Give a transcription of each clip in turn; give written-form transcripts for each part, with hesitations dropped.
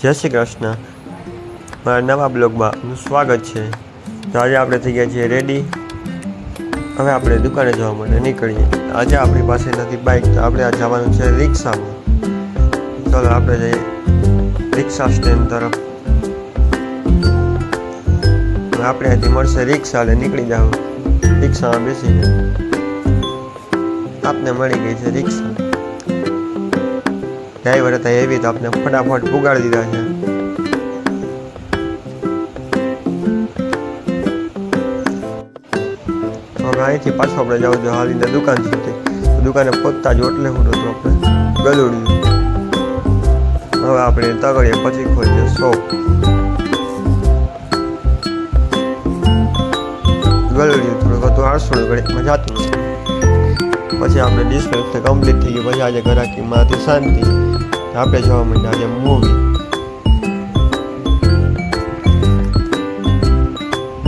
જય શ્રી કૃષ્ણ. મારા નવા બ્લોગમાં આપનું સ્વાગત છે. તો આજે આપણે થઈ ગયા છીએ રેડી. હવે આપણે દુકાને જવા માટે નીકળીએ. આજે આપણી પાસે નથી બાઇક, તો આપણે આ જવાનું છે રિક્ષામાં. ચાલો આપણે જઈએ રિક્ષા સ્ટેન્ડ તરફ. આપણે અહીંથી મળશે રિક્ષા, એટલે નીકળી જાવ. રિક્ષામાં બેસીને આપને મળી ગઈ છે રિક્ષા. ડ્રાઈવર હતા એવી, તો આપણે ફટાફટ પુગાડી દીધા છે. હવે અહીંથી પાછું આપણે જવું જોઈએ હાલીને દુકાન સુધી. દુકાને પહોંચતા જ ઓટલે ફૂટો તો આપણે ગલુડ્યું. હવે આપણે તગડીએ પછી ખોલીએ શોપ. ગલુડ્યું થોડુંક હતું, 800 ઘડીમાં જતું. પછી આપણે ડિસ્પ્લે કમ્પ્લીટ થઈ ગયું. પછી આજે ઘરાકીમાંથી શાંતિ. આપણે જવા માંડ્યા આજે મૂવી.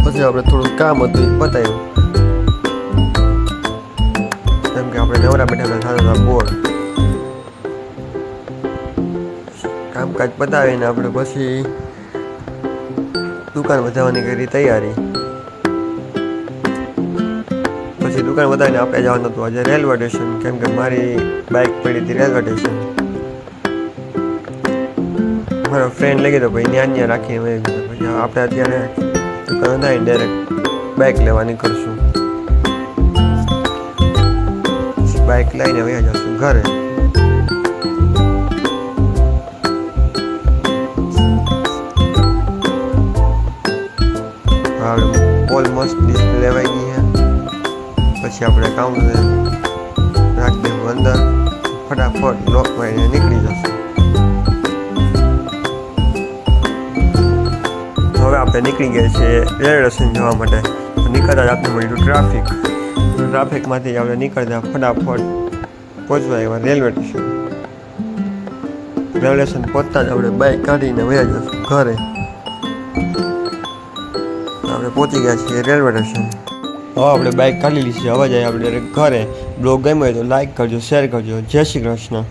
પછી આપણે થોડું કામ હતું એ પતાવ્યું, કેમ કે આપણે નવરા બેઠા થતા બોર. કામકાજ પતાવીને આપણે પછી દુકાન વધારવાની કરી તૈયારી. પછી દુકાન વધારીને આપણે જવાનું હતું આજે રેલવે સ્ટેશન, કેમ કે મારી બાઇક પડી હતી રેલવે સ્ટેશન. મારો ફ્રેન્ડ લઈ ગયો ભાઈ, ત્યાં રાખીને વહી ગયો. પછી આપણે અત્યારે દુકાન વધારીને ડાયરેક્ટ બાઇક લેવાની કરશું. બાઇક લઈને વહી જશું ઘરે. ઓલમોસ્ટ ડિસ્પ્લે લેવાઈ ગઈ છે. પછી આપણે કાઉન્ટર રાખી દઈશું અંદર. ફટાફટ લોક મારીને નીકળી જશું. હવે આપણે નીકળી ગયા છીએ રેલવે સ્ટેશન જવા માટે. નીકળતા જ આપણે મળ્યું ટ્રાફિક. ટ્રાફિકમાંથી આપણે નીકળતા ફટાફટ પહોંચવા એવા રેલવે સ્ટેશન. રેલવે સ્ટેશન પહોંચતા જ આપણે બાઇક કાઢીને વયા જશું ઘરે. આપણે પહોંચી ગયા છીએ રેલવે સ્ટેશન. હવે આપણે બાઇક કાઢી લીધી છે. હવે જાય આપણે ઘરે. બ્લોગ ગમ્યો હોય તો લાઈક કરજો, શેર કરજો. જય શ્રી કૃષ્ણ.